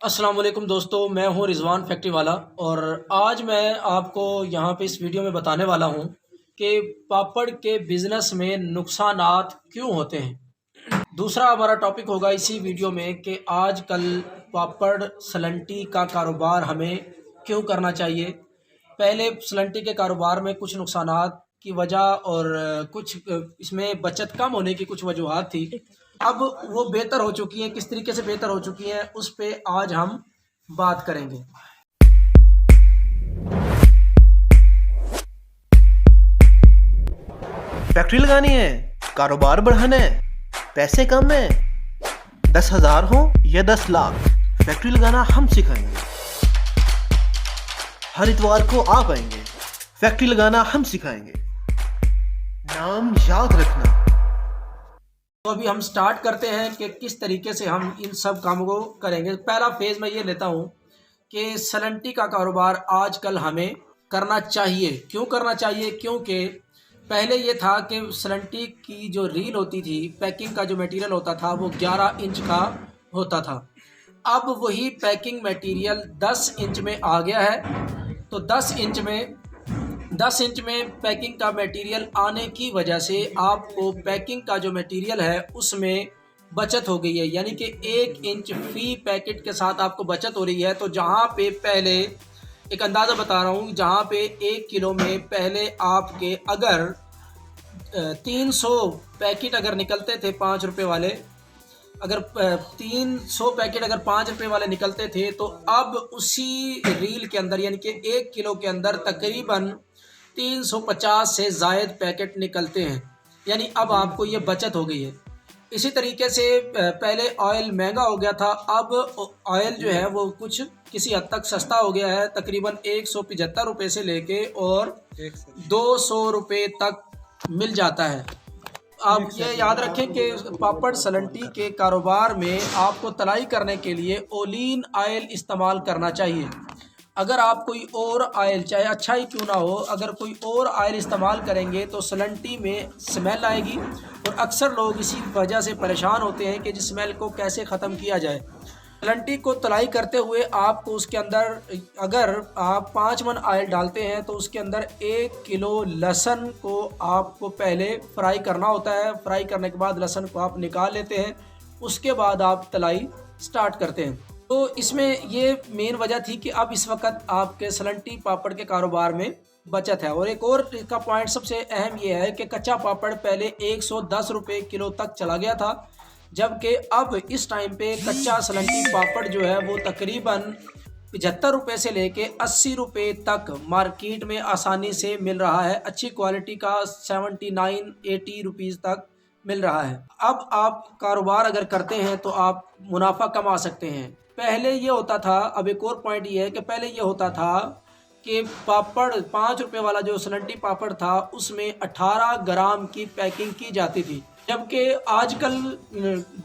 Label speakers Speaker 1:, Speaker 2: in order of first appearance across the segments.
Speaker 1: السلام علیکم دوستو، میں ہوں رضوان فیکٹری والا، اور آج میں آپ کو یہاں پہ اس ویڈیو میں بتانے والا ہوں کہ پاپڑ کے بزنس میں نقصانات کیوں ہوتے ہیں۔ دوسرا ہمارا ٹاپک ہوگا اسی ویڈیو میں کہ آج کل پاپڑ سلنٹی کا کاروبار ہمیں کیوں کرنا چاہیے۔ پہلے سلنٹی کے کاروبار میں کچھ نقصانات کی وجہ اور کچھ اس میں بچت کم ہونے کی کچھ وجوہات تھی، اب وہ بہتر ہو چکی ہیں۔ کس طریقے سے بہتر ہو چکی ہیں اس پہ آج ہم بات کریں گے۔
Speaker 2: فیکٹری لگانی ہے، کاروبار بڑھانا ہے، پیسے کم ہیں، 10,000 ہوں یا 10 لاکھ، فیکٹری لگانا ہم سکھائیں گے۔ ہر اتوار کو آپ آئیں گے، فیکٹری لگانا ہم سکھائیں گے۔ نام یاد رکھنا۔
Speaker 1: تو ابھی ہم سٹارٹ کرتے ہیں کہ کس طریقے سے ہم ان سب کاموں کو کریں گے۔ پہلا فیز میں یہ لیتا ہوں کہ سلنٹی کا کاروبار آج کل ہمیں کرنا چاہیے۔ کیوں کرنا چاہیے؟ کیونکہ پہلے یہ تھا کہ سلنٹی کی جو ریل ہوتی تھی، پیکنگ کا جو میٹیریل ہوتا تھا وہ 11 انچ کا ہوتا تھا۔ اب وہی پیکنگ میٹیریل 10 انچ میں آ گیا ہے، تو 10 انچ میں پیکنگ کا میٹیریل آنے کی وجہ سے آپ کو پیکنگ کا جو میٹیریل ہے اس میں بچت ہو گئی ہے، یعنی کہ 1 انچ فی پیکٹ کے ساتھ آپ کو بچت ہو رہی ہے۔ تو جہاں پہ پہلے ایک اندازہ بتا رہا ہوں، جہاں پہ 1 کلو میں پہلے آپ کے اگر 300 پیکٹ اگر نکلتے تھے 5 روپے والے، اگر 300 پیکٹ اگر 5 روپے والے نکلتے تھے، تو اب اسی ریل کے اندر یعنی کہ 1 کلو کے اندر تقریباً 350 سے زائد پیکٹ نکلتے ہیں، یعنی اب آپ کو یہ بچت ہو گئی ہے۔ اسی طریقے سے پہلے آئل مہنگا ہو گیا تھا، اب آئل جو ہے وہ کسی حد تک سستا ہو گیا ہے، تقریباً 175 روپے سے لے کے اور 200 روپے تک مل جاتا ہے۔ آپ یہ یاد رکھیں کہ پاپڑ سلنٹی کے کاروبار میں آپ کو تلائی کرنے کے لیے اولین آئل استعمال کرنا چاہیے۔ اگر آپ کوئی اور آئل، چاہے اچھا ہی کیوں نہ ہو، اگر کوئی اور آئل استعمال کریں گے تو سلنٹی میں سمیل آئے گی، اور اکثر لوگ اسی وجہ سے پریشان ہوتے ہیں کہ جس سمیل کو کیسے ختم کیا جائے۔ سلنٹی کو تلائی کرتے ہوئے آپ کو اس کے اندر، اگر آپ 5 من آئل ڈالتے ہیں تو اس کے اندر 1 کلو لہسن کو آپ کو پہلے فرائی کرنا ہوتا ہے۔ فرائی کرنے کے بعد لہسن کو آپ نکال لیتے ہیں، اس کے بعد آپ تلائی سٹارٹ کرتے ہیں۔ تو اس میں یہ مین وجہ تھی کہ اب اس وقت آپ کے سلنٹی پاپڑ کے کاروبار میں بچت ہے۔ اور ایک اور اس کا پوائنٹ سب سے اہم یہ ہے کہ کچا پاپڑ پہلے 110 روپے کلو تک چلا گیا تھا، جبکہ اب اس ٹائم پہ کچا سلنٹی پاپڑ جو ہے وہ تقریباً 75 روپے سے لے کے 80 روپے تک مارکیٹ میں آسانی سے مل رہا ہے۔ اچھی کوالٹی کا 79-80 روپیز تک مل رہا ہے۔ اب آپ کاروبار اگر کرتے ہیں تو آپ منافع کما سکتے ہیں۔ پہلے یہ ہوتا تھا، اب ایک اور پوائنٹ یہ ہے کہ پہلے یہ ہوتا تھا کہ پاپڑ 5 روپے والا جو سلنٹی پاپڑ تھا اس میں 18 گرام کی پیکنگ کی جاتی تھی، جبکہ آج کل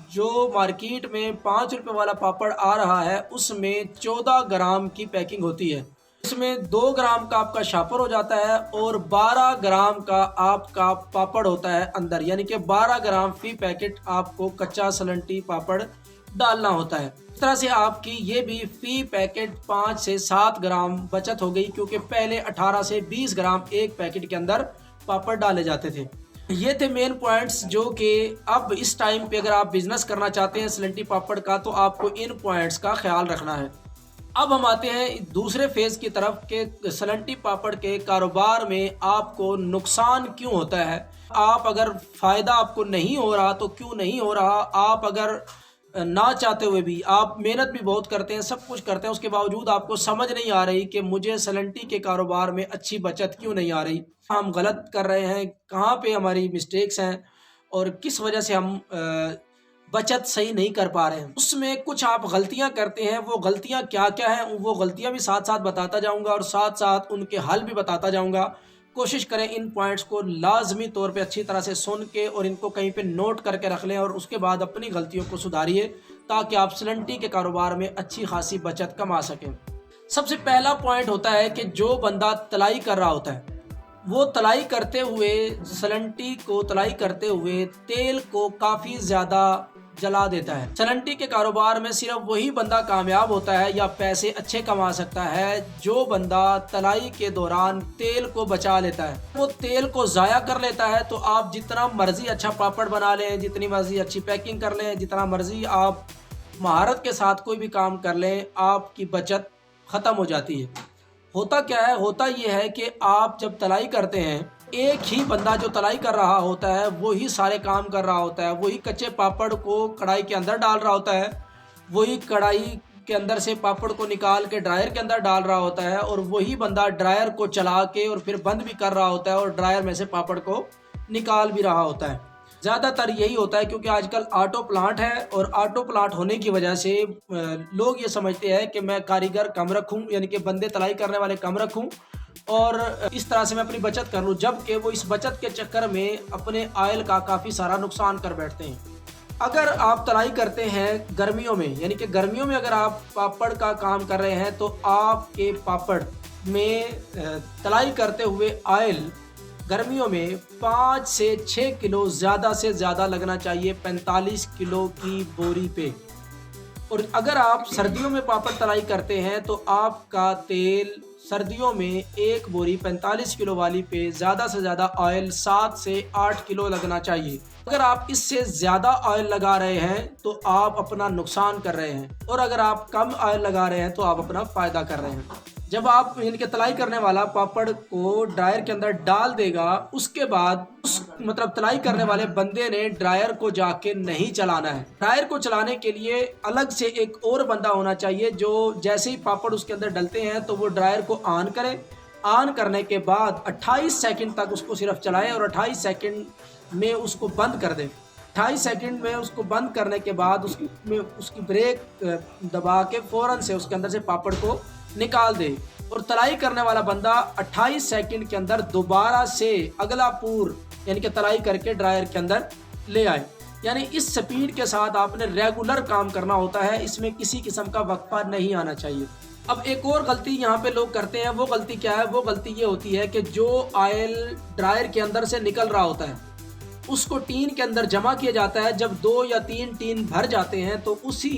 Speaker 1: جو مارکیٹ میں 5 روپے والا پاپڑ آ رہا ہے اس میں 14 گرام کی پیکنگ ہوتی ہے۔ اس میں 2 گرام کا آپ کا شاپر ہو جاتا ہے اور 12 گرام کا آپ کا پاپڑ ہوتا ہے اندر، یعنی کہ 12 گرام فی پیکٹ آپ کو کچا سلنٹی پاپڑ ڈالنا ہوتا ہے۔ اس طرح سے آپ کی یہ بھی فی پیکٹ 5 سے 7 گرام بچت ہو گئی، کیونکہ پہلے 18 سے 20 گرام ایک پیکٹ کے اندر پاپڑ ڈالے جاتے تھے۔ یہ تھے مین پوائنٹس جو کہ اب اس ٹائم پہ اگر آپ بزنس کرنا چاہتے ہیں سلنٹی پاپڑ کا تو آپ کو ان پوائنٹس کا خیال رکھنا ہے۔ اب ہم آتے ہیں دوسرے فیز کی طرف کہ سلنٹی پاپڑ کے کاروبار میں آپ کو نقصان کیوں ہوتا ہے۔ آپ اگر فائدہ آپ کو نہیں ہو رہا تو کیوں نہیں ہو رہا، آپ اگر نہ چاہتے ہوئے بھی، آپ محنت بھی بہت کرتے ہیں، سب کچھ کرتے ہیں، اس کے باوجود آپ کو سمجھ نہیں آ رہی کہ مجھے سلنٹی کے کاروبار میں اچھی بچت کیوں نہیں آ رہی، ہم غلط کر رہے ہیں، کہاں پہ ہماری مسٹیکس ہیں اور کس وجہ سے ہم بچت صحیح نہیں کر پا رہے ہیں۔ اس میں کچھ آپ غلطیاں کرتے ہیں، وہ غلطیاں کیا کیا ہیں وہ غلطیاں بھی ساتھ ساتھ بتاتا جاؤں گا اور ساتھ ساتھ ان کے حل بھی بتاتا جاؤں گا۔ کوشش کریں ان پوائنٹس کو لازمی طور پہ اچھی طرح سے سن کے اور ان کو کہیں پہ نوٹ کر کے رکھ لیں، اور اس کے بعد اپنی غلطیوں کو سدھاریے تاکہ آپ سلنٹی کے کاروبار میں اچھی خاصی بچت کما سکیں۔ سب سے پہلا پوائنٹ ہوتا ہے کہ جو بندہ تلائی کر رہا ہوتا ہے وہ تلائی کرتے ہوئے، سلنٹی کو تلائی کرتے ہوئے تیل کو کافی زیادہ जला देता है। सलंटी के कारोबार में सिर्फ वही बंदा कामयाब होता है या पैसे अच्छे कमा सकता है जो बंदा तलाई के दौरान तेल को बचा लेता है। वो तेल को ज़ाया कर लेता है तो आप जितना मर्जी अच्छा पापड़ बना लें, जितनी मर्जी अच्छी पैकिंग कर लें, जितना मर्जी आप महारत के साथ कोई भी काम कर लें, आपकी बचत ख़त्म हो जाती है। होता क्या है, होता ये है कि आप जब तलाई करते हैं, एक ही बंदा जो तलाई कर रहा होता है वही सारे काम कर रहा होता है, वही कच्चे पापड़ को कढ़ाई के अंदर डाल रहा होता है, वही कढ़ाई के अंदर से पापड़ को निकाल के ड्रायर के अंदर डाल रहा होता है, और वही बंदा ड्रायर को चला के और फिर बंद भी कर रहा होता है और ड्रायर में से पापड़ को निकाल भी रहा होता है। ज़्यादातर यही होता है क्योंकि आजकल ऑटो प्लांट है, और ऑटो प्लांट होने की वजह से लोग ये समझते हैं कि मैं कारीगर कम रखूं, यानी कि बंदे तलाई करने वाले कम रखूं और इस तरह से मैं अपनी बचत कर लूं, जबकि वो इस बचत के चक्कर में अपने आयल का काफ़ी सारा नुकसान कर बैठते हैं। अगर आप तलाई करते हैं गर्मियों में, यानी कि गर्मियों में अगर आप पापड़ का काम कर रहे हैं, तो आपके पापड़ में तलाई करते हुए आयल गर्मियों में 5 से 6 किलो ज़्यादा से ज़्यादा लगना चाहिए 45 किलो की बोरी पे। और अगर आप सर्दियों में पापड़ तलाई करते हैं तो आपका तेल सर्दियों में एक बोरी 45 किलो वाली पे ज़्यादा से ज़्यादा ऑयल 7 से 8 किलो लगना चाहिए। अगर आप इससे ज़्यादा ऑयल लगा रहे हैं तो आप अपना नुकसान कर रहे हैं, और अगर आप कम ऑयल लगा रहे हैं तो आप अपना फ़ायदा कर रहे हैं। जब आप इनके तलाई करने वाला पापड़ को ड्रायर के अंदर डाल देगा, उसके बाद तलाई करने वाले बंदे ने ड्रायर को जाके नहीं चलाना है। ड्रायर को चलाने के लिए अलग से एक और बंदा होना चाहिए जो जैसे ही पापड़ उसके अंदर डलते हैं तो वो ड्रायर को ऑन करे। ऑन करने के बाद 28 सेकंड तक उसको सिर्फ चलाएं और 28 सेकंड में उसको बंद कर दें। 28 सेकंड में उसको बंद करने के बाद उसकी ब्रेक दबा के फ़ौरन से उसके अंदर से पापड़ को निकाल दे, और तलाई करने वाला बंदा 28 सेकंड के अंदर दोबारा से अगला पूर यानी कि तलाई करके ड्रायर के अंदर ले आए। यानी इस स्पीड के साथ आपने रेगुलर काम करना होता है, इसमें किसी किस्म का वक्फा नहीं आना चाहिए। अब एक और गलती यहाँ पे लोग करते हैं, वो गलती क्या है? वो गलती ये होती है कि जो ऑयल ड्रायर के अंदर से निकल रहा होता है उसको टीन के अंदर जमा किया जाता है। जब 2 या 3 टीन भर जाते हैं तो उसी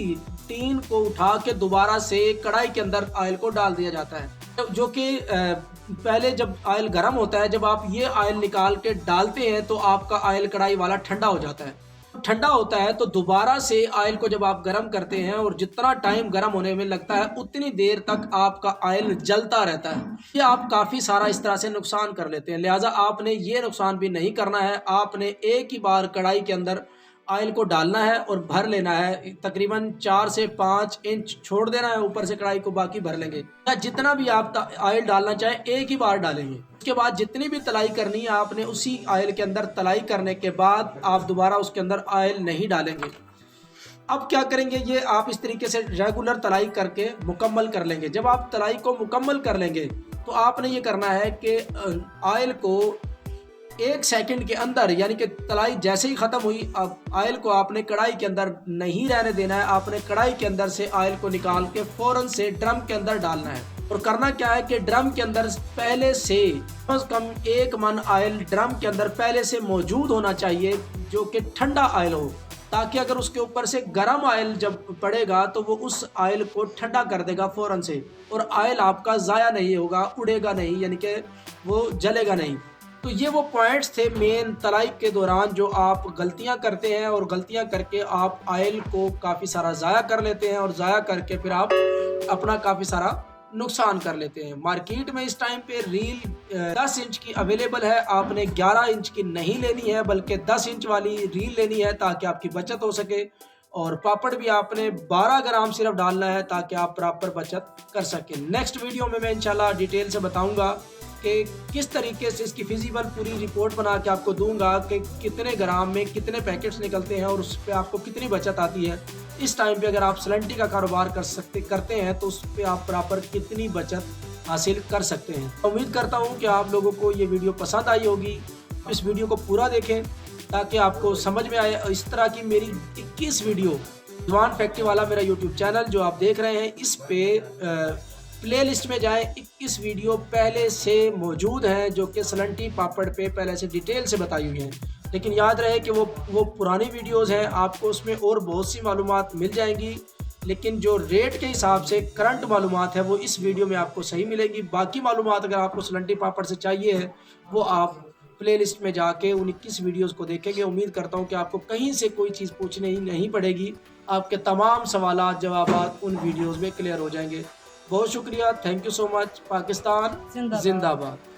Speaker 1: टीन को उठा के दोबारा से कढ़ाई के अंदर ऑयल को डाल दिया जाता है, जो कि पहले जब ऑयल गर्म होता है, जब आप ये ऑयल निकाल के डालते हैं तो आपका ऑयल कढ़ाई वाला ठंडा हो जाता है। ठंडा होता है तो दोबारा से ऑयल को जब आप गर्म करते हैं, और जितना टाइम गर्म होने में लगता है उतनी देर तक आपका ऑयल जलता रहता है। ये आप काफ़ी सारा इस तरह से नुकसान कर लेते हैं। लिहाजा आपने ये नुकसान भी नहीं करना है। आपने एक ही बार कढ़ाई के अंदर ऑयल को डालना है और भर लेना है। तकरीबन 4 से 5 इंच छोड़ देना है ऊपर से कढ़ाई को, बाकी भर लेंगे। या जितना भी आप ऑयल डालना चाहें एक ही बार डालेंगे। उसके बाद जितनी भी तलाई करनी है आपने उसी ऑयल के अंदर तलाई करने के बाद आप दोबारा उसके अंदर ऑयल नहीं डालेंगे। अब क्या करेंगे, ये आप इस तरीके से रेगुलर तलाई करके मुकम्मल कर लेंगे। जब आप तलाई को मुकम्मल कर लेंगे तो आपने ये करना है कि ऑयल को 1 सेकंड के अंदर, यानी कि तलाई जैसे ही ख़त्म हुई, अब ऑयल को आपने कढ़ाई के अंदर नहीं रहने देना है। आपने कढ़ाई के अंदर से ऑयल को निकाल के फ़ौरन से ड्रम के अंदर डालना है। और करना क्या है कि ड्रम के अंदर पहले से कम से कम 1 मन ऑयल ड्रम के अंदर पहले से मौजूद होना चाहिए, जो कि ठंडा ऑयल हो, ताकि अगर उसके ऊपर से गर्म ऑयल जब पड़ेगा तो वो उस ऑयल को ठंडा कर देगा फ़ौरन से, और ऑयल आपका ज़ाया नहीं होगा, उड़ेगा नहीं, यानी कि वो जलेगा नहीं। तो ये वो पॉइंट्स थे मेन तलाई के दौरान जो आप गलतियां करते हैं, और गलतियां करके आप ऑयल को काफ़ी सारा ज़ाया कर लेते हैं, और ज़ाया करके फिर आप अपना काफ़ी सारा नुकसान कर लेते हैं। मार्केट में इस टाइम पे रील 10 इंच की अवेलेबल है। आपने 11 इंच की नहीं लेनी है, बल्कि 10 इंच वाली रील लेनी है ताकि आपकी बचत हो सके। और पापड़ भी आपने 12 ग्राम सिर्फ डालना है ताकि आप प्रॉपर बचत कर सकें। नेक्स्ट वीडियो में मैं इंशाल्लाह डिटेल से बताऊंगा कि किस तरीके से इसकी फिजिबल पूरी रिपोर्ट बना के आपको दूंगा कि कितने ग्राम में कितने पैकेट्स निकलते हैं और उस पर आपको कितनी बचत आती है। इस टाइम पे अगर आप सलंटी का कारोबार करते हैं तो उस पर आप प्रॉपर कितनी बचत हासिल कर सकते हैं। उम्मीद करता हूँ कि आप लोगों को ये वीडियो पसंद आई होगी। इस वीडियो को पूरा देखें ताकि आपको समझ में आए। इस तरह की मेरी 21 वीडियो जवान फैक्ट्री वाला मेरा यूट्यूब चैनल जो आप देख रहे हैं, इस पे प्ले लिस्ट में जाएं। 21 वीडियो पहले से मौजूद हैं जो कि सलंटी पापड़ पे पहले से डिटेल से बताई हुई हैं। لیکن یاد رہے کہ وہ پرانی ویڈیوز ہیں، آپ کو اس میں اور بہت سی معلومات مل جائیں گی، لیکن جو ریٹ کے حساب سے کرنٹ معلومات ہے وہ اس ویڈیو میں آپ کو صحیح ملے گی۔ باقی معلومات اگر آپ کو سلنٹی پاپڑ سے چاہیے ہے وہ آپ پلے لسٹ میں جا کے ان 21 ویڈیوز کو دیکھیں گے۔ امید کرتا ہوں کہ آپ کو کہیں سے کوئی چیز پوچھنے ہی نہیں پڑے گی، آپ کے تمام سوالات جوابات ان ویڈیوز میں کلیئر ہو جائیں گے۔ بہت شکریہ، تھینک یو سو مچ۔ پاکستان زندہ باد۔